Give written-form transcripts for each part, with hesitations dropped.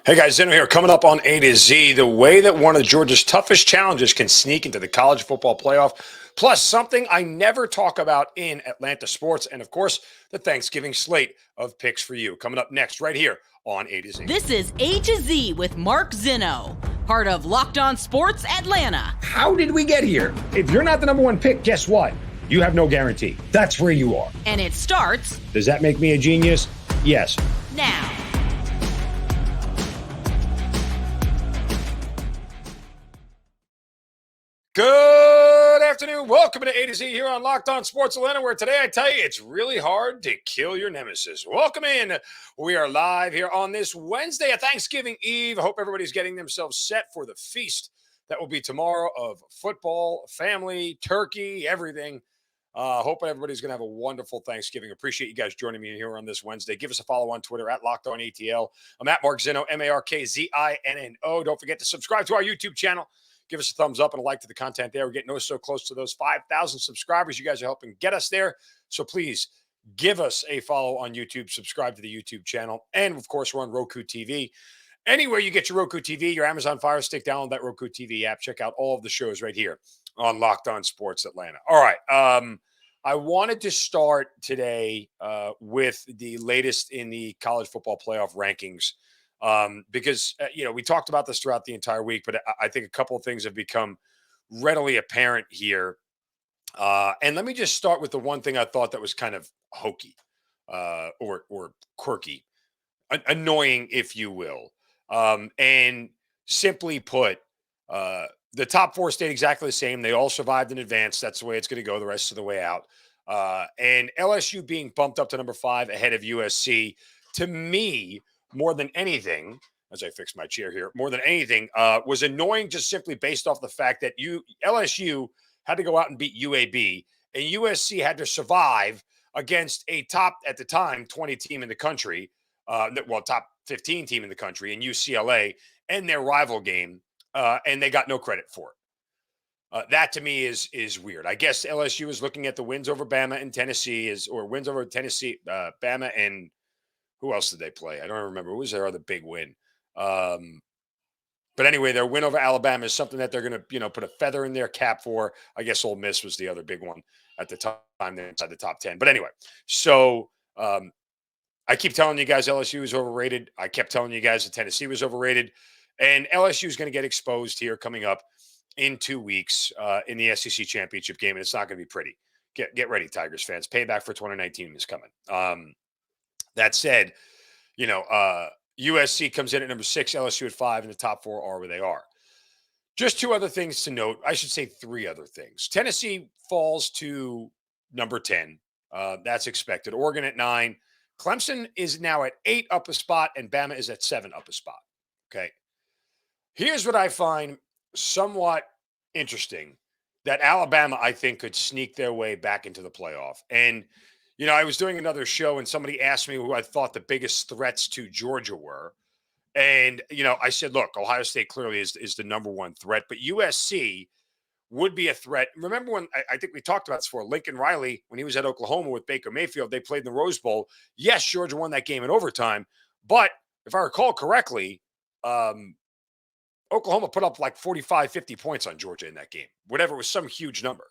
Hey guys, Zinno here. Coming up on A to Z, the way that one of Georgia's toughest challenges can sneak into the college football playoff, plus something I never talk about in Atlanta sports, and of course, the Thanksgiving slate of picks for you. Coming up next, right here on A to Z. This is A to Z with Mark Zinno, part of Locked On Sports Atlanta. How did we get here? If you're not the number one pick, guess what? You have no guarantee. That's where you are. And it starts. Does that make me a genius? Yes. Now. Good afternoon. Welcome to A to Z here on Locked On Sports Atlanta, where today I tell you it's really hard to kill your nemesis. Welcome in. We are live here on this Wednesday of Thanksgiving Eve. I hope everybody's getting themselves set for the feast that will be tomorrow of football, family, turkey, everything. Hope everybody's going to have a wonderful Thanksgiving. Appreciate you guys joining me here on this Wednesday. Give us a follow on Twitter at LockedOnATL. I'm at Mark Zinno, MarkZinno. Don't forget to subscribe to our YouTube channel. Give us a thumbs up and a like to the content there. We're getting so close to those 5,000 subscribers. You guys are helping get us there. So please give us a follow on YouTube. Subscribe to the YouTube channel. And, of course, we're on Roku TV. Anywhere you get your Roku TV, your Amazon Fire Stick, download that Roku TV app. Check out all of the shows right here on Locked On Sports Atlanta. All right. I wanted to start today with the latest in the college football playoff rankings. Because, we talked about this throughout the entire week, but I think a couple of things have become readily apparent here. And let me just start with the one thing I thought that was kind of hokey or quirky, annoying, if you will. And simply put, the top four stayed exactly the same. They all survived in advance. That's the way it's going to go the rest of the way out. And LSU being bumped up to number 5 ahead of USC, to me, more than anything, as I fix my chair here, more than anything, was annoying just simply based off the fact that LSU had to go out and beat UAB, and USC had to survive against a top, at the time, 20 team in the country, top 15 team in the country, in UCLA, and their rival game, and they got no credit for it. That to me is weird. I guess LSU is looking at the wins over Bama and Tennessee, or wins over Tennessee, Bama, and who else did they play? I don't remember. Who was their other big win? But anyway, their win over Alabama is something that they're going to, put a feather in their cap for. I guess Ole Miss was the other big one at the time. They're inside the top 10. But anyway, so I keep telling you guys LSU is overrated. I kept telling you guys that Tennessee was overrated. And LSU is going to get exposed here coming up in 2 weeks in the SEC championship game, and it's not going to be pretty. Get ready, Tigers fans. Payback for 2019 is coming. That said, USC comes in at number 6, LSU at 5, and the top 4 are where they are. Just 2 other things to note. I should say 3 other things. Tennessee falls to number 10. That's expected. Oregon at 9. Clemson is now at 8, up a spot, and Bama is at 7, up a spot. Okay. Here's what I find somewhat interesting, that Alabama, I think, could sneak their way back into the playoff. And I was doing another show and somebody asked me who I thought the biggest threats to Georgia were. And, I said, look, Ohio State clearly is the number 1 threat, but USC would be a threat. Remember when I think we talked about this before, Lincoln Riley, when he was at Oklahoma with Baker Mayfield, they played in the Rose Bowl. Yes, Georgia won that game in overtime. But if I recall correctly, Oklahoma put up like 45, 50 points on Georgia in that game. Whatever, it was some huge number.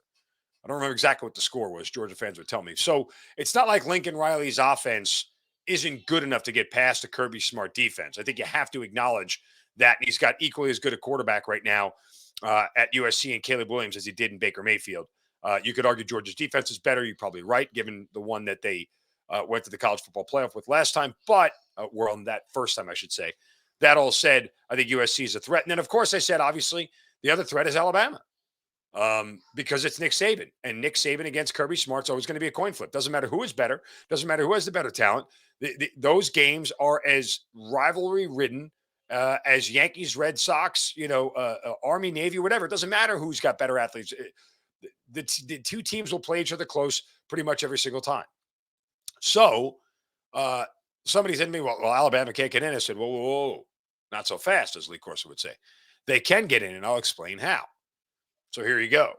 I don't remember exactly what the score was. Georgia fans would tell me. So it's not like Lincoln Riley's offense isn't good enough to get past the Kirby Smart defense. I think you have to acknowledge that. He's got equally as good a quarterback right now at USC and Caleb Williams as he did in Baker Mayfield. You could argue Georgia's defense is better. You're probably right, given the one that they went to the college football playoff with last time. But we're on that first time, I should say. That all said, I think USC is a threat. And then, of course, I said, obviously, the other threat is Alabama. Because it's Nick Saban, and Nick Saban against Kirby Smart's always going to be a coin flip. Doesn't matter who is better. Doesn't matter who has the better talent. Those games are as rivalry ridden as Yankees, Red Sox, Army, Navy, whatever. It doesn't matter who's got better athletes. The 2 teams will play each other close pretty much every single time. So somebody said to me, well, Alabama can't get in. I said, whoa, not so fast, as Lee Corso would say. They can get in, and I'll explain how. So here you go.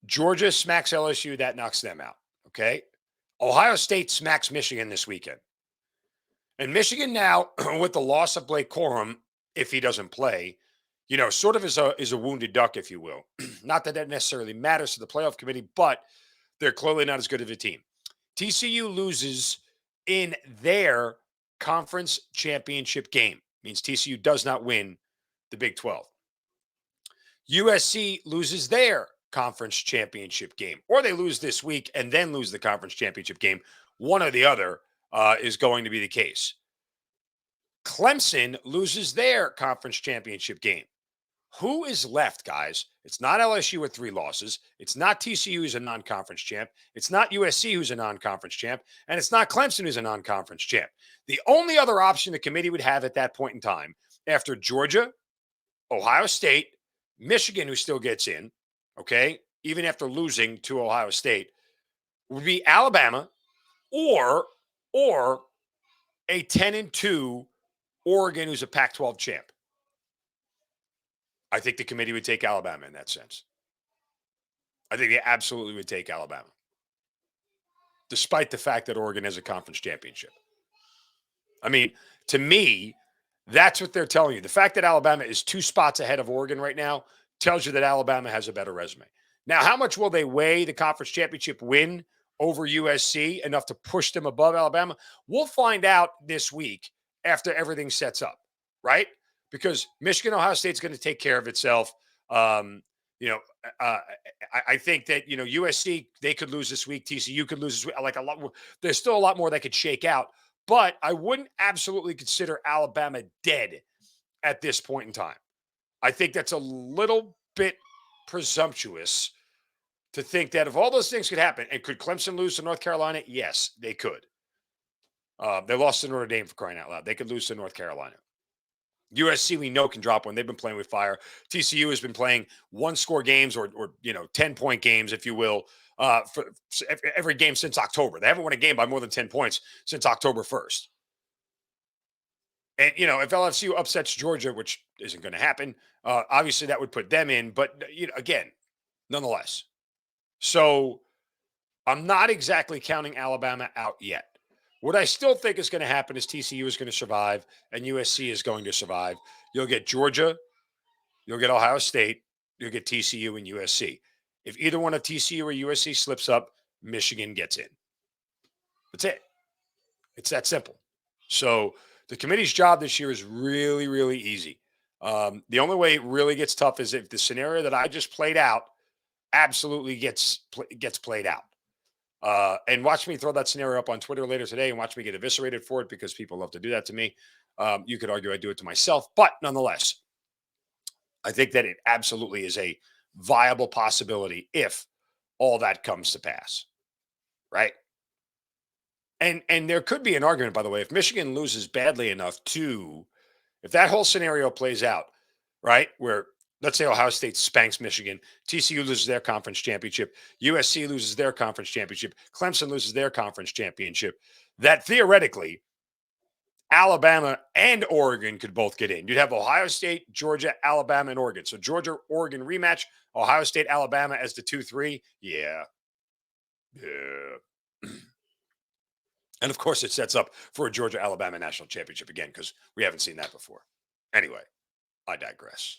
Georgia smacks LSU. That knocks them out. Okay. Ohio State smacks Michigan this weekend. And Michigan now, with the loss of Blake Corum, if he doesn't play, sort of is a wounded duck, if you will. Not that that necessarily matters to the playoff committee, but they're clearly not as good of a team. TCU loses in their conference championship game. Means TCU does not win the Big 12. USC loses their conference championship game, or they lose this week and then lose the conference championship game. One or the other is going to be the case. Clemson loses their conference championship game. Who is left, guys? It's not LSU with 3 losses. It's not TCU who's a non-conference champ. It's not USC who's a non-conference champ. And it's not Clemson who's a non-conference champ. The only other option the committee would have at that point in time, after Georgia, Ohio State, Michigan, who still gets in, okay, even after losing to Ohio State, would be Alabama or a 10-2 Oregon who's a Pac-12 champ. I think the committee would take Alabama in that sense. I think they absolutely would take Alabama, despite the fact that Oregon has a conference championship. I mean, to me, that's what they're telling you. The fact that Alabama is 2 spots ahead of Oregon right now tells you that Alabama has a better resume. Now, how much will they weigh the conference championship win over USC enough to push them above Alabama? We'll find out this week after everything sets up, right? Because Michigan, Ohio State's going to take care of itself. I think that, USC, they could lose this week. TCU could lose this week. Like a lot more. There's still a lot more that could shake out. But I wouldn't absolutely consider Alabama dead at this point in time. I think that's a little bit presumptuous to think that if all those things could happen, and could Clemson lose to North Carolina? Yes, they could. They lost to Notre Dame, for crying out loud. They could lose to North Carolina. USC, we know, can drop one. They've been playing with fire. TCU has been playing 1-score games or 10-point games, if you will, for every game since October. They haven't won a game by more than 10 points since October 1st. And, if LSU upsets Georgia, which isn't going to happen, obviously that would put them in. But, again, nonetheless. So I'm not exactly counting Alabama out yet. What I still think is going to happen is TCU is going to survive and USC is going to survive. You'll get Georgia, you'll get Ohio State, you'll get TCU and USC. If either one of TCU or USC slips up, Michigan gets in. That's it. It's that simple. So the committee's job this year is really, really easy. The only way it really gets tough is if the scenario that I just played out absolutely gets played out. And watch me throw that scenario up on Twitter later today and watch me get eviscerated for it because people love to do that to me. You could argue I do it to myself, but nonetheless, I think that it absolutely is a viable possibility if all that comes to pass, right? And there could be an argument, by the way, if Michigan loses badly enough if that whole scenario plays out, right, where let's say Ohio State spanks Michigan, TCU loses their conference championship, USC loses their conference championship, Clemson loses their conference championship, that theoretically Alabama and Oregon could both get in. You'd have Ohio State, Georgia, Alabama, and Oregon. So Georgia, Oregon rematch, Ohio State, Alabama as the 2-3. Yeah. And of course, it sets up for a Georgia Alabama national championship again because we haven't seen that before. Anyway, I digress.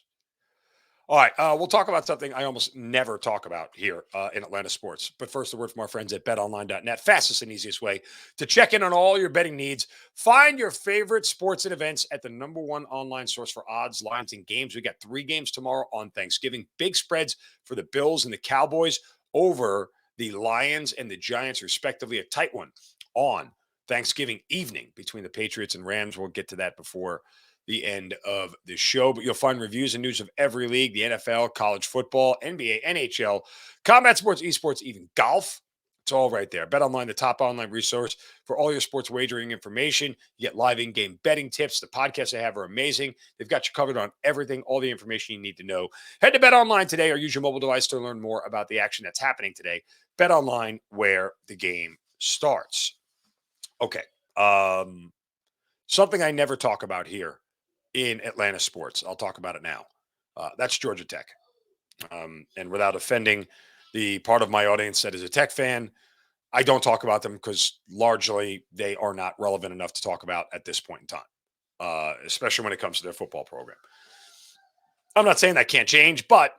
All right, we'll talk about something I almost never talk about here in Atlanta sports. But first, a word from our friends at betonline.net. Fastest and easiest way to check in on all your betting needs. Find your favorite sports and events at the #1 online source for odds, lines, and games. We got 3 games tomorrow on Thanksgiving. Big spreads for the Bills and the Cowboys over the Lions and the Giants, respectively. A tight one on Thanksgiving evening between the Patriots and Rams. We'll get to that before the end of the show, but you'll find reviews and news of every league, the NFL, college football, NBA, NHL, combat sports, esports, even golf. It's all right there. BetOnline, the top online resource for all your sports wagering information. You get live in-game betting tips. The podcasts they have are amazing. They've got you covered on everything, all the information you need to know. Head to BetOnline today or use your mobile device to learn more about the action that's happening today. BetOnline, where the game starts. Okay. Something I never talk about here in Atlanta sports. I'll talk about it now. That's Georgia Tech. And without offending the part of my audience that is a Tech fan, I don't talk about them because largely they are not relevant enough to talk about at this point in time, especially when it comes to their football program. I'm not saying that can't change, but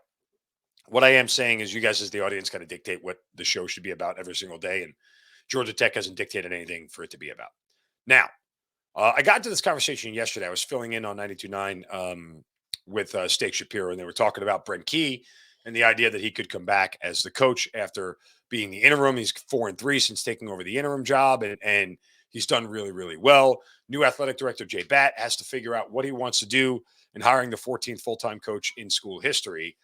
what I am saying is you guys as the audience got to dictate what the show should be about every single day. And Georgia Tech hasn't dictated anything for it to be about. Now, I got into this conversation yesterday. I was filling in on 92.9 with Steak Shapiro, and they were talking about Brent Key and the idea that he could come back as the coach after being the interim. He's 4-3 since taking over the interim job, and he's done really, really well. New athletic director Jay Batt has to figure out what he wants to do in hiring the 14th full-time coach in school history.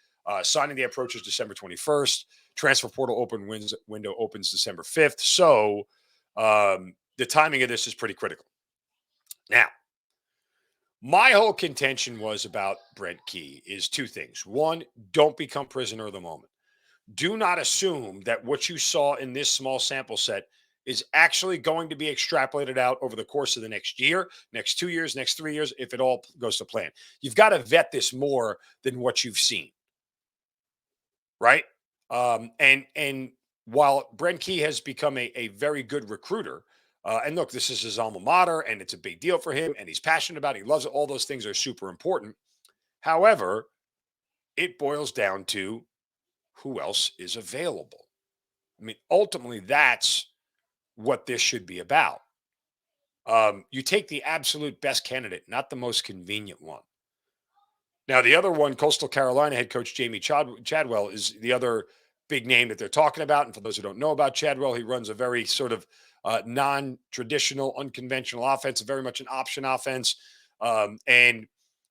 Signing day approaches December 21st. Transfer portal window opens December 5th. So the timing of this is pretty critical. Now, my whole contention was about Brent Key is two things. One, don't become prisoner of the moment. Do not assume that what you saw in this small sample set is actually going to be extrapolated out over the course of the next year, next 2 years, next 3 years, if it all goes to plan. You've got to vet this more than what you've seen, right? And while Brent Key has become a very good recruiter, and look, this is his alma mater, and it's a big deal for him, and he's passionate about it. He loves it. All those things are super important. However, it boils down to who else is available. I mean, ultimately, that's what this should be about. You take the absolute best candidate, not the most convenient one. Now, the other one, Coastal Carolina head coach Jamie Chadwell, is the other big name that they're talking about. And for those who don't know about Chadwell, he runs a very sort of non-traditional, unconventional offense, very much an option offense. And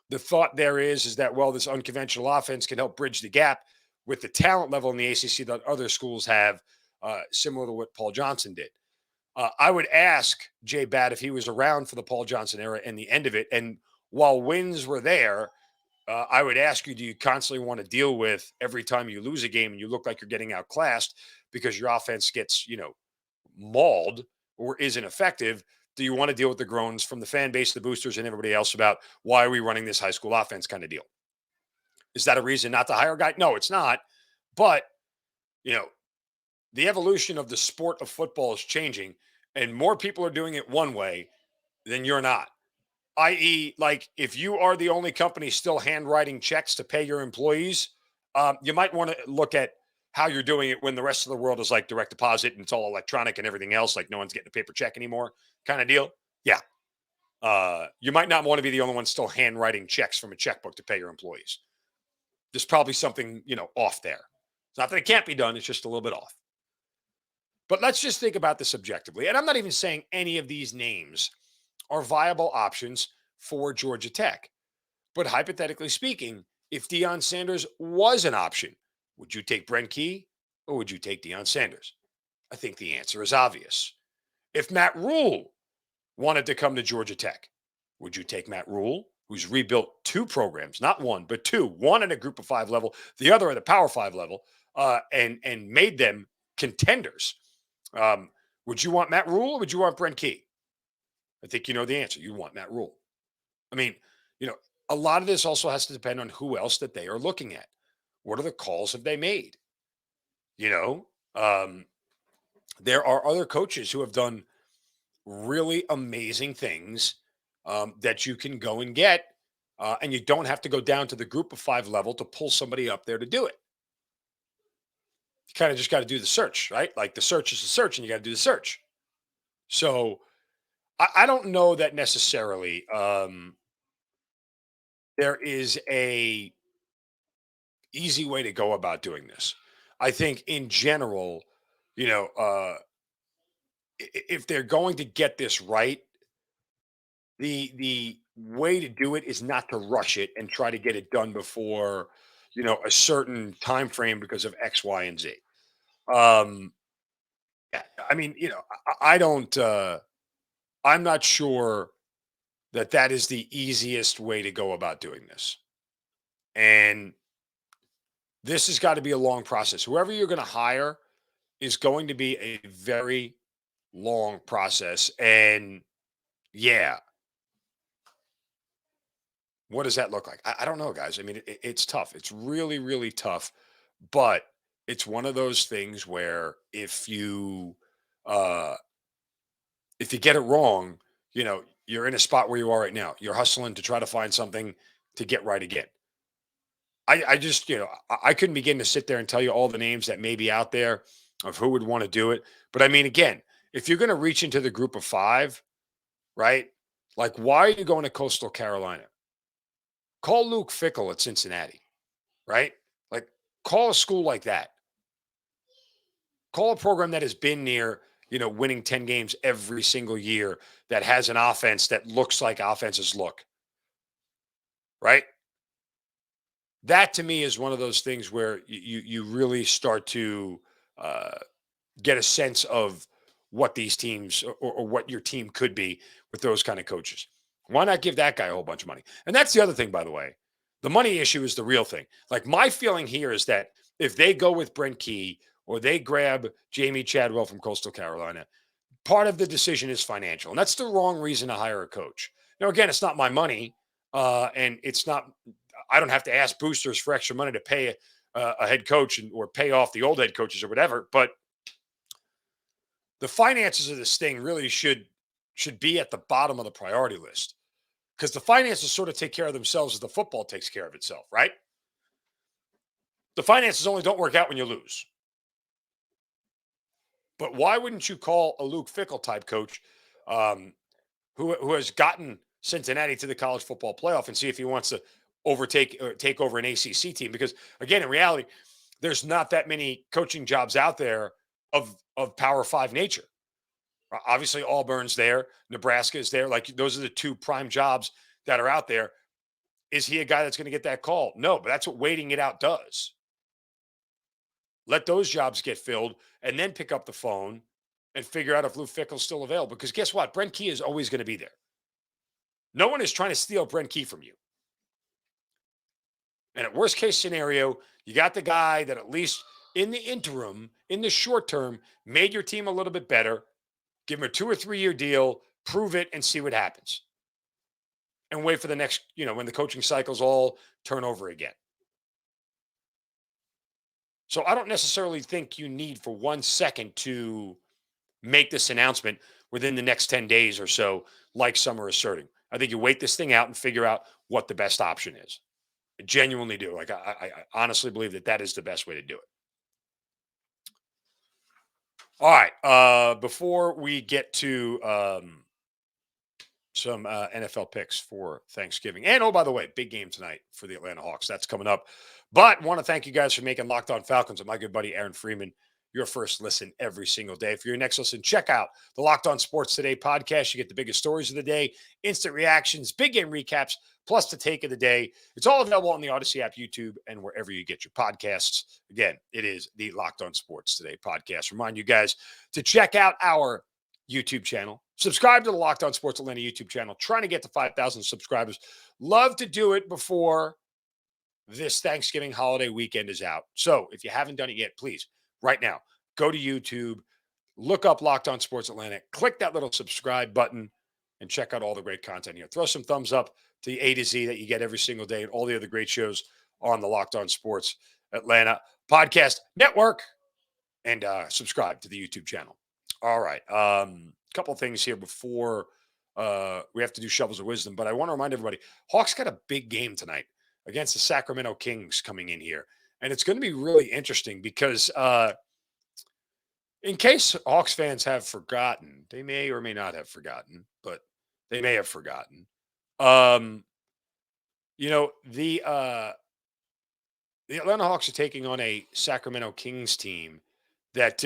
the thought there is that, well, this unconventional offense can help bridge the gap with the talent level in the ACC that other schools have, similar to what Paul Johnson did. I would ask Jay Batt if he was around for the Paul Johnson era and the end of it. And while wins were there, I would ask you, do you constantly want to deal with every time you lose a game and you look like you're getting outclassed because your offense gets, mauled or isn't effective? Do you want to deal with the groans from the fan base, the boosters, and everybody else about why are we running this high school offense kind of deal? Is that a reason not to hire a guy? No, it's not. But, the evolution of the sport of football is changing, and more people are doing it one way than you're not. I.e., like if you are the only company still handwriting checks to pay your employees, you might want to look at how you're doing it when the rest of the world is like direct deposit and it's all electronic and everything else, like no one's getting a paper check anymore kind of deal. Yeah. You might not want to be the only one still handwriting checks from a checkbook to pay your employees. There's probably something, off there. It's not that it can't be done. It's just a little bit off. But let's just think about this objectively. And I'm not even saying any of these names are viable options for Georgia Tech. But hypothetically speaking, if Deion Sanders was an option, would you take Brent Key or would you take Deion Sanders? I think the answer is obvious. If Matt Rule wanted to come to Georgia Tech, would you take Matt Rule, who's rebuilt two programs, not one, but two, one at a group of five level, the other at a power five level, and made them contenders? Would you want Matt Rule or would you want Brent Key? I think you know the answer. You want Matt Rule. I mean, a lot of this also has to depend on who else that they are looking at. What are the calls have they made? There are other coaches who have done really amazing things that you can go and get, and you don't have to go down to the group of five level to pull somebody up there to do it. You kind of just got to do the search, right? Like the search is the search, and you got to do the search. So I don't know that necessarily there is a easy way to go about doing this. I think in general, you know, uh, if they're going to get this right, the way to do it is not to rush it and try to get it done before a certain time frame because of X, Y, and Z. Um, yeah, I mean, I don't. I'm not sure that is the easiest way to go about doing this, and this has got to be a long process. Whoever you're going to hire is going to be a very long process, and yeah, what does that look like? I don't know, guys. I mean, it's tough. It's really, really tough. But it's one of those things where if you if you get it wrong, you're in a spot where you are right now. You're hustling to try to find something to get right again. I just, I couldn't begin to sit there and tell you all the names that may be out there of who would want to do it. But I mean, again, if you're going to reach into the group of five, right? Like, why are you going to Coastal Carolina? Call Luke Fickell at Cincinnati, right? Like, call a school like that. Call a program that has been near, winning 10 games every single year, that has an offense that looks like offenses look, right? That to me is one of those things where you really start to uh, get a sense of what these teams or what your team could be with those kind of coaches. Why not give that guy a whole bunch of money? And that's the other thing, by the way. The money issue is the real thing. Like, my feeling here is that if they go with Brent Key or they grab Jamie Chadwell from Coastal Carolina, part of the decision is financial. And that's the wrong reason to hire a coach. Now, again, it's not my money. And it's not, I don't have to ask boosters for extra money to pay a head coach or pay off the old head coaches or whatever. But the finances of this thing really should be at the bottom of the priority list, because the finances sort of take care of themselves as the football takes care of itself, right? The finances only don't work out when you lose. But why wouldn't you call a Luke Fickell type coach who has gotten Cincinnati to the college football playoff and see if he wants to overtake or take over an ACC team? Because again, in reality, there's not that many coaching jobs out there of Power 5 nature. Obviously, Auburn's there, Nebraska is there. Like, those are the two prime jobs that are out there. Is he a guy that's going to get that call? No, but that's what waiting it out does. Let those jobs get filled and then pick up the phone and figure out if Lou Fickell's still available. Because guess what? Brent Key is always going to be there. No one is trying to steal Brent Key from you. And at worst case scenario, you got the guy that at least in the interim, in the short term, made your team a little bit better. Give him a 2 or 3 year deal, prove it, and see what happens. And wait for the next, when the coaching cycles all turn over again. So I don't necessarily think you need for 1 second to make this announcement within the next 10 days or so, like some are asserting. I think you wait this thing out and figure out what the best option is. I genuinely do. Like, I honestly believe that is the best way to do it. All right. Before we get to some NFL picks for Thanksgiving. And, oh, by the way, big game tonight for the Atlanta Hawks. That's coming up. But want to thank you guys for making Locked On Falcons and my good buddy Aaron Freeman your first listen every single day. For your next listen, check out the Locked On Sports Today podcast. You get the biggest stories of the day, instant reactions, big game recaps, plus the take of the day. It's all available on the Odyssey app, YouTube, and wherever you get your podcasts. Again, it is the Locked On Sports Today podcast. Remind you guys to check out our YouTube channel. Subscribe to the Locked On Sports Atlanta YouTube channel. Trying to get to 5,000 subscribers. Love to do it before this Thanksgiving holiday weekend is out. So if you haven't done it yet, please, right now, go to YouTube, look up Locked On Sports Atlanta, click that little subscribe button, and check out all the great content here. Throw some thumbs up to the A to Z that you get every single day and all the other great shows on the Locked On Sports Atlanta podcast network, and subscribe to the YouTube channel. All right. Couple things here before we have to do Shovels of Wisdom, but I want to remind everybody, Hawks got a big game tonight against the Sacramento Kings coming in here. And it's going to be really interesting because in case Hawks fans have forgotten, they may or may not have forgotten, but they may have forgotten. The Atlanta Hawks are taking on a Sacramento Kings team that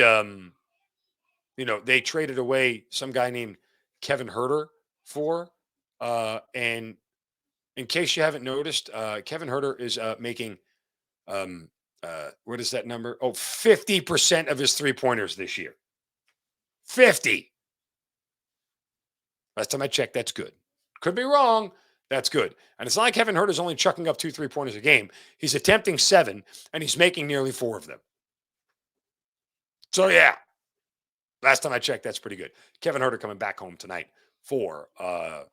they traded away some guy named Kevin Huerter for. And in case you haven't noticed, Kevin Huerter is making, what is that number? 50% of his 3-pointers this year. 50. Last time I checked, that's good. Could be wrong. That's good. And it's not like Kevin Huerter's only chucking up 2 3-pointers a game. He's attempting 7, and he's making nearly 4 of them. So, yeah. Last time I checked, that's pretty good. Kevin Huerter coming back home tonight for a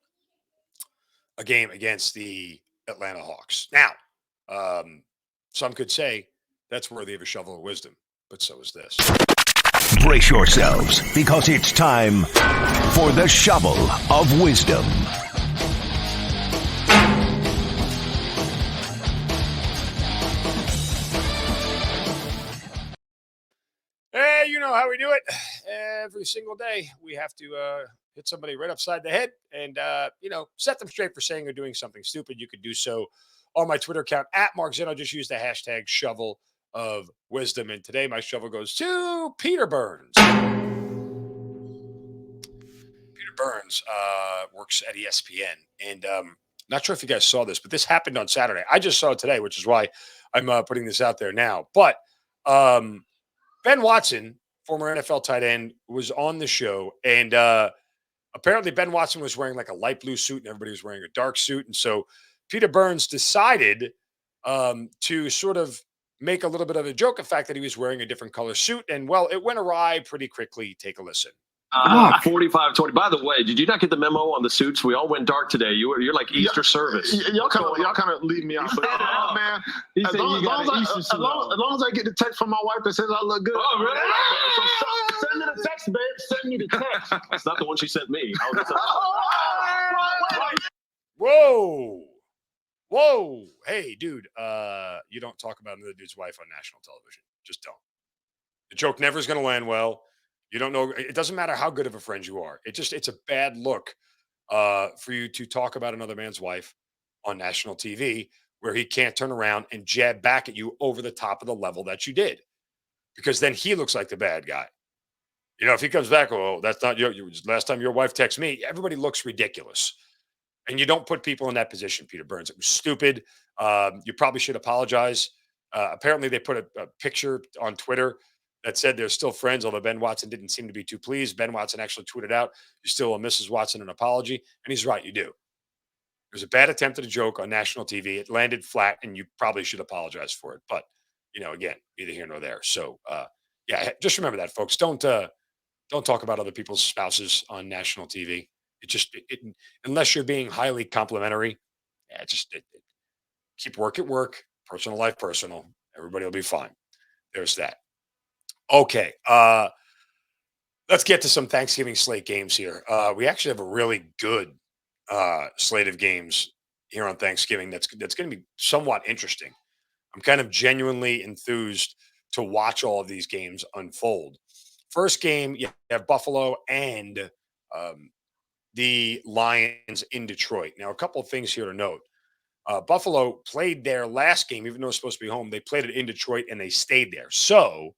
game against the Atlanta Hawks. Now, some could say that's worthy of a shovel of wisdom, but so is this. Brace yourselves, because it's time for the Shovel of Wisdom. Hey, you know how we do it. Every single day, we have to hit somebody right upside the head and, set them straight for saying or doing something stupid. You could do so on my Twitter account at Mark Zinno. Just use the hashtag shovel of wisdom. And today, my shovel goes to Peter Burns. Peter Burns works at ESPN. And not sure if you guys saw this, but this happened on Saturday. I just saw it today, which is why I'm putting this out there now. But Ben Watson, former NFL tight end, was on the show, and apparently Ben Watson was wearing like a light blue suit, and everybody was wearing a dark suit. And so Peter Burns decided to sort of make a little bit of a joke of the fact that he was wearing a different color suit. And well, it went awry pretty quickly. Take a listen. 45-20. By the way, did you not get the memo on the suits? We all went dark today. You're like Easter service. Y'all kind of leave me out. But man, as long as I get the text from my wife that says I look good. Oh, really? So send me the text, babe. Send me the text. It's not the one she sent me. Whoa. Hey, dude, you don't talk about another dude's wife on national television. Just don't. The joke never is going to land well. You don't know. It doesn't matter how good of a friend you are. It's a bad look for you to talk about another man's wife on national TV where he can't turn around and jab back at you over the top of the level that you did, because then he looks like the bad guy. You know, if he comes back, oh, that's not your last time your wife texted me. Everybody looks ridiculous, and you don't put people in that position. Peter Burns, it was stupid. You probably should apologize. Apparently, they put a picture on Twitter that said they're still friends, although Ben Watson didn't seem to be too pleased. Ben Watson actually tweeted out, "You still owe Mrs. Watson an apology," and he's right. You do. It was a bad attempt at a joke on national TV. It landed flat, and you probably should apologize for it. But again, neither here nor there. So, just remember that, folks. Don't talk about other people's spouses on national TV. Unless you're being highly complimentary, keep work at work, personal life personal. Everybody will be fine. There's that. Okay, let's get to some Thanksgiving slate games here. We actually have a really good slate of games here on Thanksgiving. That's going to be somewhat interesting. I'm kind of genuinely enthused to watch all of these games unfold. First game, you have Buffalo and the Lions in Detroit. Now, a couple of things here to note. Buffalo played their last game, even though it's supposed to be home. They played it in Detroit, and they stayed there. So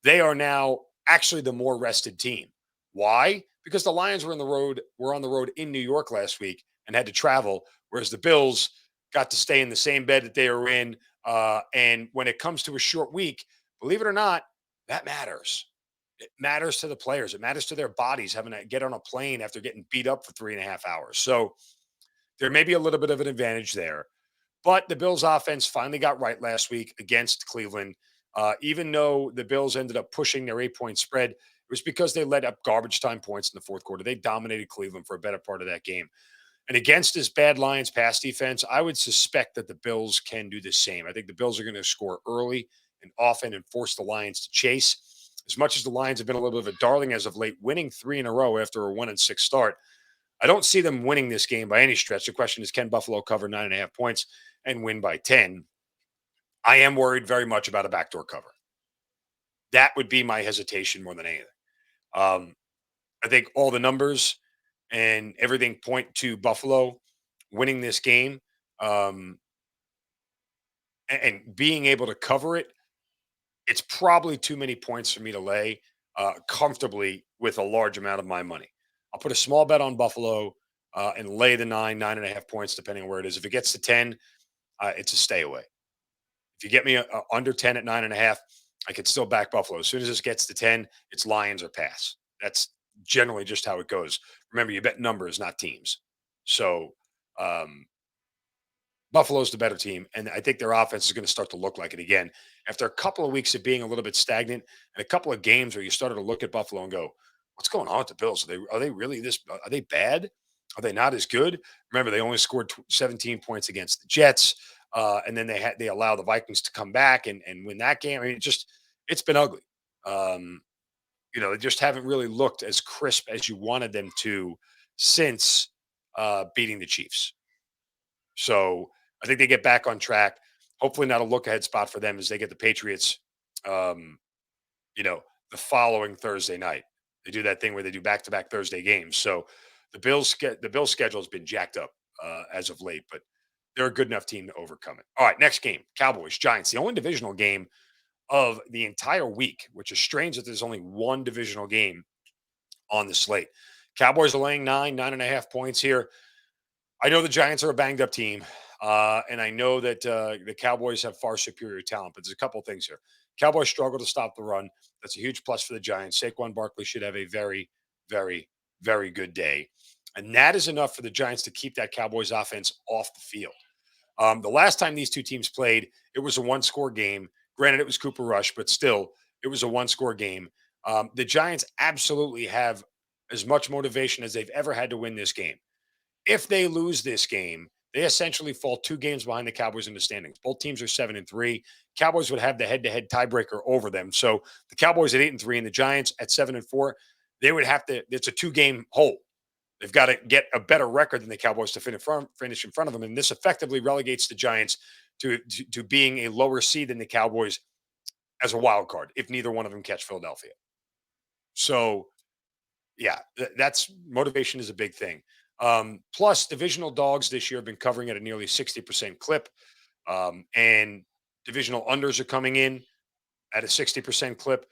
they are now actually the more rested team. Why? Because the Lions were on the road in New York last week and had to travel, whereas the Bills got to stay in the same bed that they were in. And when it comes to a short week, believe it or not, that matters. It matters to the players. It matters to their bodies having to get on a plane after getting beat up for 3.5 hours. So there may be a little bit of an advantage there. But the Bills offense finally got right last week against Cleveland. Even though the Bills ended up pushing their 8-point spread, it was because they let up garbage time points in the fourth quarter. They dominated Cleveland for a better part of that game. And against this bad Lions pass defense, I would suspect that the Bills can do the same. I think the Bills are going to score early and often and force the Lions to chase. As much as the Lions have been a little bit of a darling as of late, winning 3 in a row after a 1-6 start, I don't see them winning this game by any stretch. The question is, can Buffalo cover 9.5 points and win by 10? I am worried very much about a backdoor cover. That would be my hesitation more than anything. I think all the numbers and everything point to Buffalo winning this game, and being able to cover it. It's probably too many points for me to lay comfortably with a large amount of my money. I'll put a small bet on Buffalo and lay the 9.5 points, depending on where it is. If it gets to 10, it's a stay away. If you get me under 10 at 9.5, I could still back Buffalo. As soon as this gets to 10, it's Lions or pass. That's generally just how it goes. Remember, you bet numbers, not teams. So Buffalo's the better team, and I think their offense is going to start to look like it again. After a couple of weeks of being a little bit stagnant and a couple of games where you started to look at Buffalo and go, what's going on with the Bills? Are they really this? Are they bad? Are they not as good? Remember, they only scored 17 points against the Jets, and then they allow the Vikings to come back and win that game. I mean, it's been ugly. They just haven't really looked as crisp as you wanted them to since beating the Chiefs. So I think they get back on track. Hopefully, not a look ahead spot for them as they get the Patriots, um, you know, the following Thursday night. They do that thing where they do back to back Thursday games. So the Bills schedule has been jacked up as of late, but they're a good enough team to overcome it. All right, next game, Cowboys Giants, the only divisional game of the entire week, which is strange that there's only one divisional game on the slate. Cowboys are laying 9.5 points here. I know the Giants are a banged up team, and I know that the Cowboys have far superior talent, but there's a couple of things here. Cowboys struggle to stop the run. That's a huge plus for the Giants. Saquon Barkley should have a very, very, very good day. And that is enough for the Giants to keep that Cowboys offense off the field. The last time these two teams played, it was a one-score game. Granted, it was Cooper Rush, but still, it was a one-score game. The Giants absolutely have as much motivation as they've ever had to win this game. If they lose this game, they essentially fall 2 games behind the Cowboys in the standings. Both teams are 7-3. Cowboys would have the head-to-head tiebreaker over them. So the Cowboys at 8-3 and the Giants at 7-4, they would have to. It's a 2-game hole. They've got to get a better record than the Cowboys to finish in front of them, and this effectively relegates the Giants to being a lower seed than the Cowboys as a wild card if neither one of them catch Philadelphia. So yeah, that's motivation is a big thing. Plus, divisional dogs this year have been covering at a nearly 60% clip, and divisional unders are coming in at a 60% clip.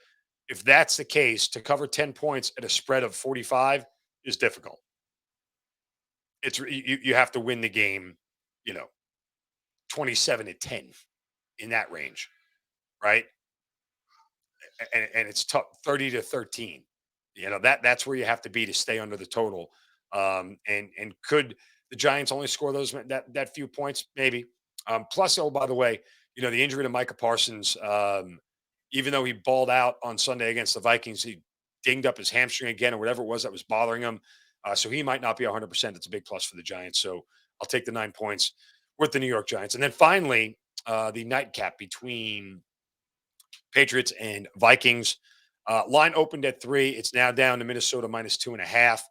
If that's the case, to cover 10 points at a spread of 45 is difficult. You have to win the game, 27-10 in that range, right? And it's tough 30-13. That's where you have to be to stay under the total. And could the Giants only score that few points? Maybe. Plus, oh, by the way, the injury to Micah Parsons, even though he balled out on Sunday against the Vikings, he dinged up his hamstring again or whatever it was that was bothering him. So he might not be 100%. It's a big plus for the Giants. So I'll take the 9 points with the New York Giants. And then finally, the nightcap between Patriots and Vikings. Line opened at 3. It's now down to Minnesota -2.5.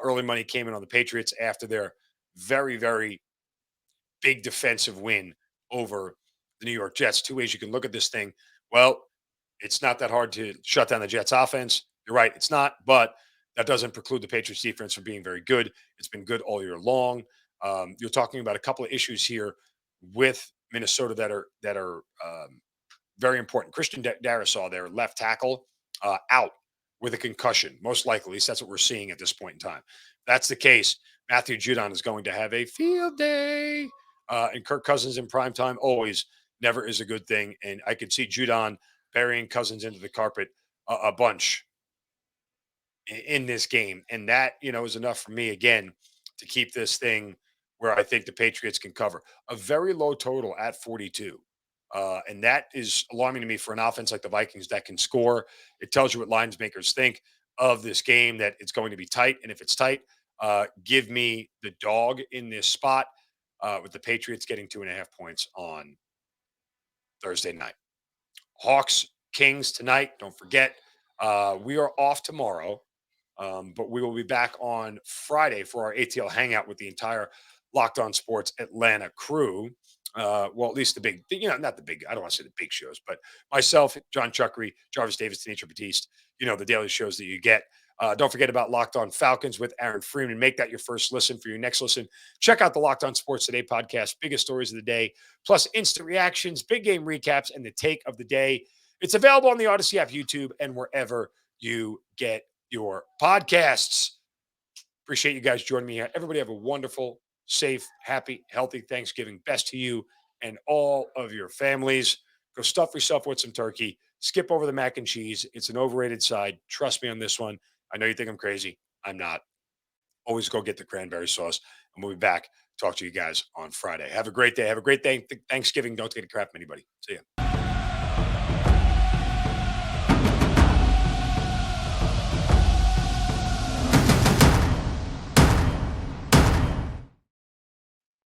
Early money came in on the Patriots after their very, very big defensive win over the New York Jets. 2 ways you can look at this thing. Well, it's not that hard to shut down the Jets offense. You're right, it's not, but that doesn't preclude the Patriots defense from being very good. It's been good all year long. You're talking about a couple of issues here with Minnesota that are very important. Christian Darrisaw, their left tackle, out with a concussion, most likely. At least that's what we're seeing at this point in time. If that's the case, Matthew Judon is going to have a field day. And Kirk Cousins in prime time always never is a good thing. And I could see Judon burying Cousins into the carpet a bunch in this game. And that, is enough for me, again, to keep this thing where I think the Patriots can cover. A very low total at 42. And that is alarming to me for an offense like the Vikings that can score. It tells you what lines makers think of this game, that it's going to be tight. And if it's tight, give me the dog in this spot with the Patriots getting 2.5 points on Thursday night. Hawks, Kings tonight. Don't forget, we are off tomorrow, but we will be back on Friday for our ATL hangout with the entire Locked On Sports Atlanta crew. Well, at least the big, not the big, I don't want to say the big shows, but myself, John Chuckery, Jarvis Davis, Tanisha Batiste, the daily shows that you get. Don't forget about Locked On Falcons with Aaron Freeman. Make that your first listen. For your next listen, check out the Locked On Sports Today podcast, biggest stories of the day, plus instant reactions, big game recaps, and the take of the day. It's available on the Odyssey app, YouTube, and wherever you get your podcasts. Appreciate you guys joining me here. Everybody have a wonderful, safe, happy, healthy Thanksgiving. Best to you and all of your families. Go stuff yourself with some turkey. Skip over the mac and cheese. It's an overrated side. Trust me on this one. I know you think I'm crazy. I'm not. Always go get the cranberry sauce. And we'll be back. Talk to you guys on Friday. Have a great day. Have a great Thanksgiving. Don't take a crap from anybody. See ya.